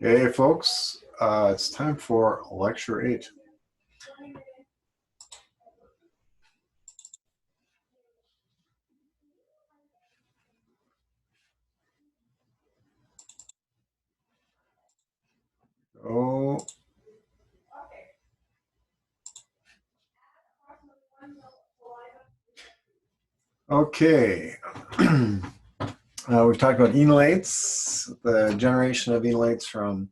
Hey folks, it's time for lecture 8. Oh, okay. We've talked about enolates, the generation of enolates from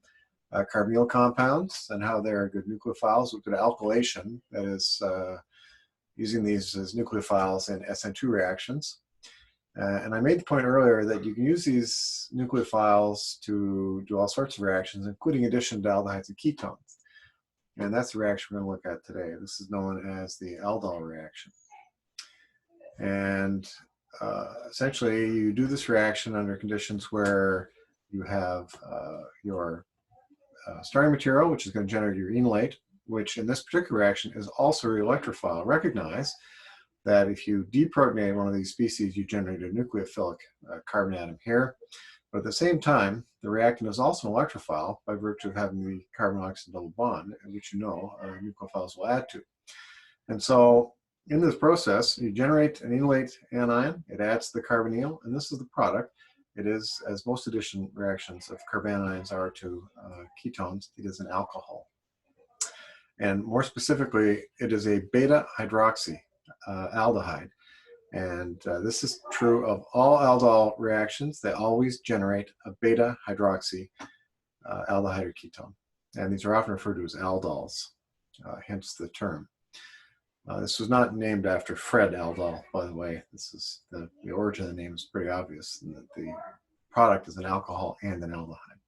carbonyl compounds and how they're good nucleophiles. We've got alkylation, that is using these as nucleophiles in SN2 reactions. And I made the point earlier that you can use these nucleophiles to do all sorts of reactions, including addition to aldehydes and ketones. And that's the reaction we're going to look at today. This is known as the Aldol reaction. And essentially, you do this reaction under conditions where you have your starting material, which is going to generate your enolate, which in this particular reaction is also your electrophile. Recognize that if you deprotonate one of these species, you generate a nucleophilic carbon atom here. But at the same time, the reactant is also an electrophile by virtue of having the carbon-oxygen double bond, which you know nucleophiles will add to. And so in this process, you generate an enolate anion, it adds to the carbonyl, and this is the product. It is, as most addition reactions of carbanions are to ketones, it is an alcohol. And more specifically, it is a beta hydroxy aldehyde. And this is true of all aldol reactions. They always generate a beta hydroxy aldehyde or ketone. And these are often referred to as aldols, hence the term. This was not named after Fred Aldol, by the way. This is the origin of the name is pretty obvious, and that the product is an alcohol and an aldehyde.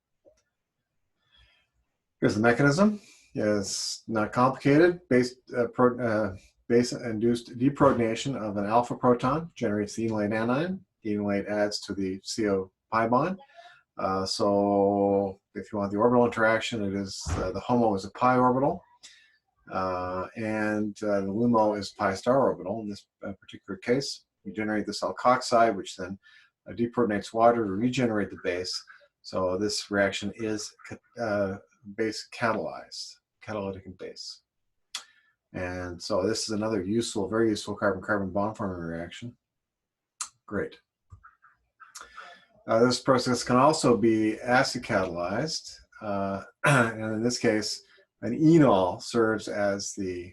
Here's the mechanism. It's not complicated. Base-induced deprotonation of an alpha proton generates the enolate anion. The enolate adds to the CO pi bond. So if you want the orbital interaction, it is the HOMO is a pi orbital. And the LUMO is pi star orbital. In this particular case, you generate this alkoxide, which then deprotonates water to regenerate the base. So this reaction is base catalyzed, catalytic and base. And so this is another useful, very useful carbon-carbon bond forming reaction. Great. This process can also be acid catalyzed, and in this case, an enol serves as the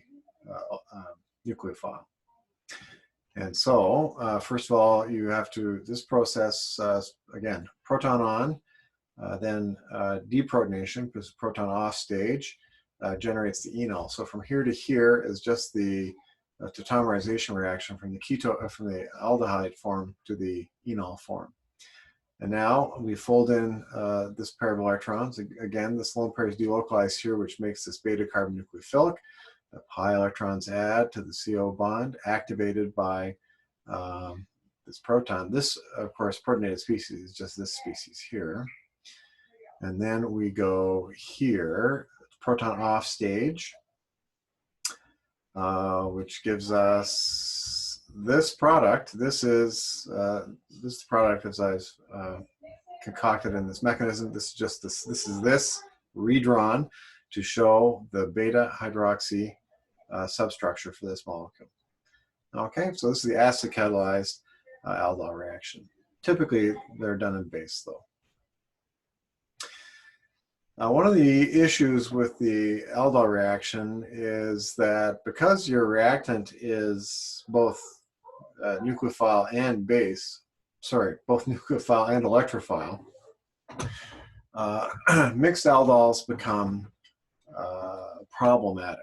nucleophile. And so, first of all, you have to, this process, again, proton on, then deprotonation, because proton off stage, generates the enol. So from here to here is just the tautomerization reaction from the aldehyde form to the enol form. And now we fold in this pair of electrons. Again, this lone pair is delocalized here, which makes this beta carbon nucleophilic. The pi electrons add to the CO bond, activated by this proton. This, of course, protonated species is just this species here. And then we go here, proton off stage, which gives us this product. This is this product as I've concocted in this mechanism. This is just this. This is this redrawn to show the beta hydroxy substructure for this molecule. Okay, so this is the acid catalyzed aldol reaction. Typically, they're done in base though. One of the issues with the aldol reaction is that because your reactant is both nucleophile and base, sorry, both nucleophile and electrophile, mixed aldols become problematic.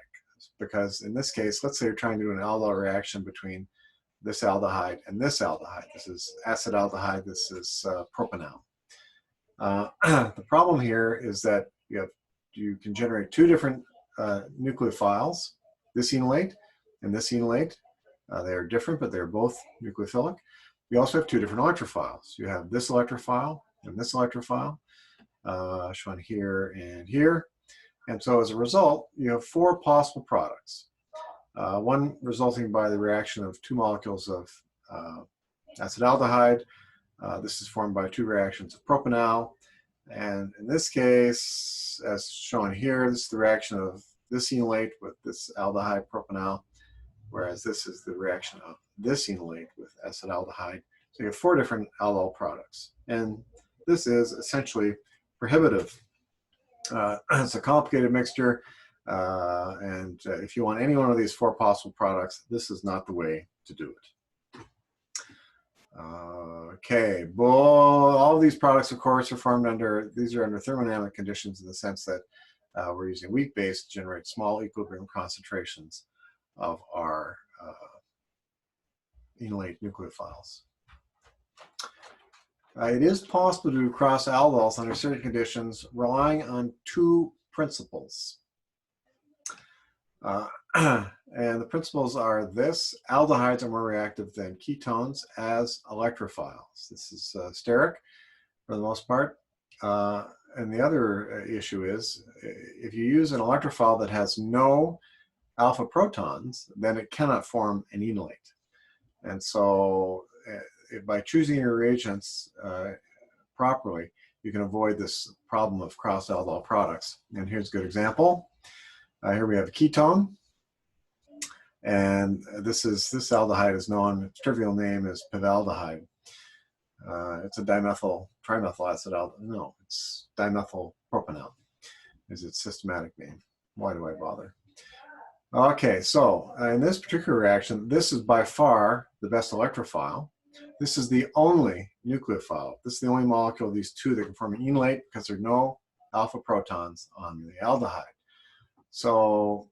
Because in this case, let's say you're trying to do an aldol reaction between this aldehyde and this aldehyde. This is acetaldehyde, this is propanol. The problem here is that you can generate two different nucleophiles, this enolate and this enolate. They are different, but they're both nucleophilic. You also have two different electrophiles. You have this electrophile and this electrophile, shown here and here. And so as a result, you have four possible products. One resulting by the reaction of two molecules of acetaldehyde. This is formed by two reactions of propanol. And in this case, as shown here, this is the reaction of this enolate with this aldehyde propanal, whereas this is the reaction of this enolate with acetaldehyde. So you have 4 different aldol products. And this is essentially prohibitive. It's a complicated mixture. And if you want any one of these 4 possible products, this is not the way to do it. Okay, all of these products, of course, are formed under, these are under thermodynamic conditions in the sense that we're using weak base to generate small equilibrium concentrations of our enolate nucleophiles. It is possible to do cross aldols under certain conditions relying on 2 principles. And the principles are this: aldehydes are more reactive than ketones as electrophiles. This is steric for the most part. And the other issue is, if you use an electrophile that has no alpha protons, then it cannot form an enolate. And so by choosing your reagents properly, you can avoid this problem of cross aldol products. And here's a good example. Here we have a ketone. And this aldehyde is known, its trivial name is pivaldehyde. It's a dimethyl trimethyl acid aldehyde. No, it's dimethyl propanal is its systematic name. Why do I bother? Okay, so in this particular reaction, this is by far the best electrophile. This is the only nucleophile. This is the only molecule of these 2 that can form an enolate because there are no alpha protons on the aldehyde. So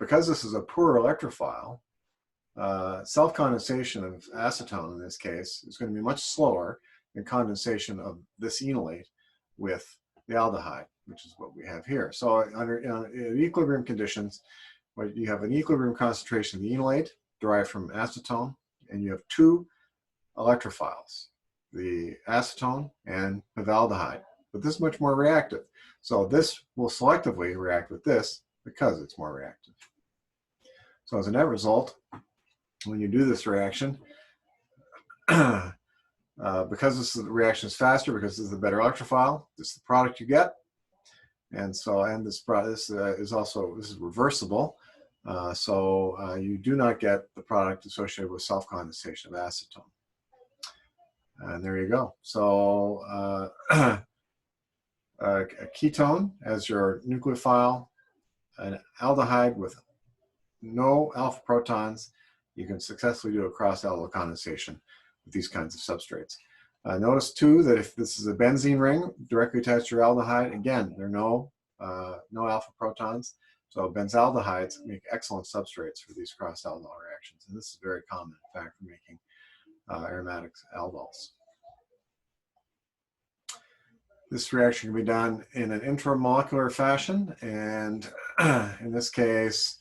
because this is a poor electrophile, self-condensation of acetone in this case is going to be much slower than condensation of this enolate with the aldehyde, which is what we have here. So under in equilibrium conditions, you have an equilibrium concentration of the enolate derived from acetone, and you have 2 electrophiles, the acetone and pivaldehyde. But this is much more reactive. So this will selectively react with this because it's more reactive. So as a net result, when you do this reaction, because this reaction is faster, because this is a better electrophile, this is the product you get. And so, and this is reversible. So you do not get the product associated with self-condensation of acetone. And there you go. So a ketone as your nucleophile, an aldehyde with no alpha protons, you can successfully do a cross-aldol condensation with these kinds of substrates. Notice too that if this is a benzene ring directly attached to your aldehyde, again, there are no alpha protons. So benzaldehydes make excellent substrates for these cross-aldol reactions. And this is very common, in fact, for making aromatic aldols. This reaction can be done in an intramolecular fashion. And in this case,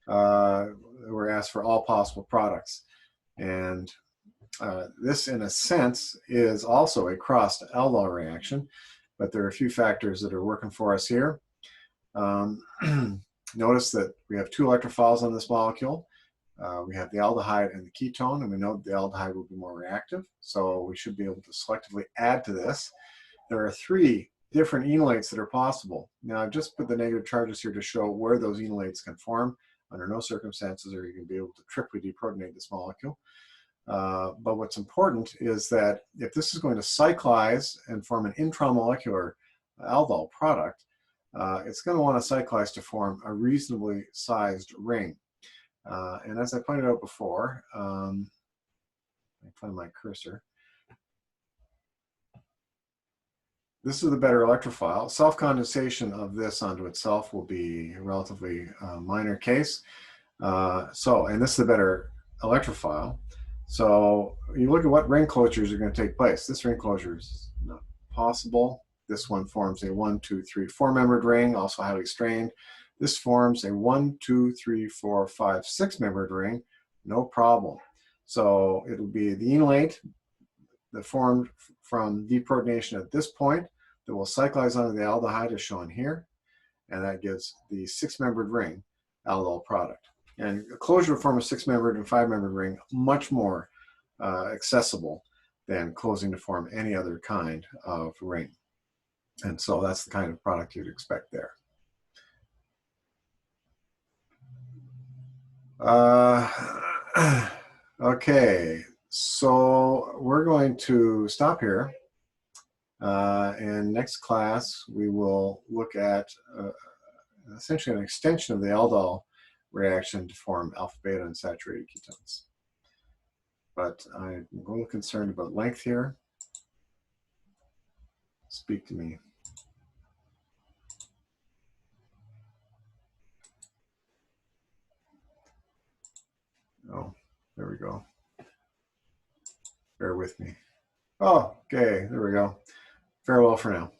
we're asked for all possible products. And this, in a sense, is also a crossed aldol reaction, but there are a few factors that are working for us here. Notice that we have 2 electrophiles on this molecule. We have the aldehyde and the ketone, and we know that the aldehyde will be more reactive, so we should be able to selectively add to this. There are 3 different enolates that are possible. Now, I've just put the negative charges here to show where those enolates can form. Under no circumstances are you going to be able to triply deprotonate this molecule. But what's important is that if this is going to cyclize and form an intramolecular aldol product, it's going to want to cyclize to form a reasonably sized ring. And as I pointed out before, I find my cursor. This is the better electrophile. Self-condensation of this onto itself will be a relatively minor case. And this is the better electrophile. So you look at what ring closures are going to take place. This ring closure is not possible. This one forms a 1, 2, 3, 4-membered ring, also highly strained. This forms a 1, 2, 3, 4, 5, 6-membered ring, no problem. So it will be the enolate that formed from deprotonation at this point that will cyclize onto the aldehyde as shown here, and that gives the 6-membered ring aldol product. And a closure to form a 6-membered and 5-membered ring, much more accessible than closing to form any other kind of ring. And so that's the kind of product you'd expect there. Okay, so we're going to stop here. And next class, we will look at essentially an extension of the Aldol reaction to form alpha beta unsaturated ketones. But I'm a little concerned about length here. Speak to me. Oh, there we go. Bear with me. Oh, okay, there we go. Farewell for now.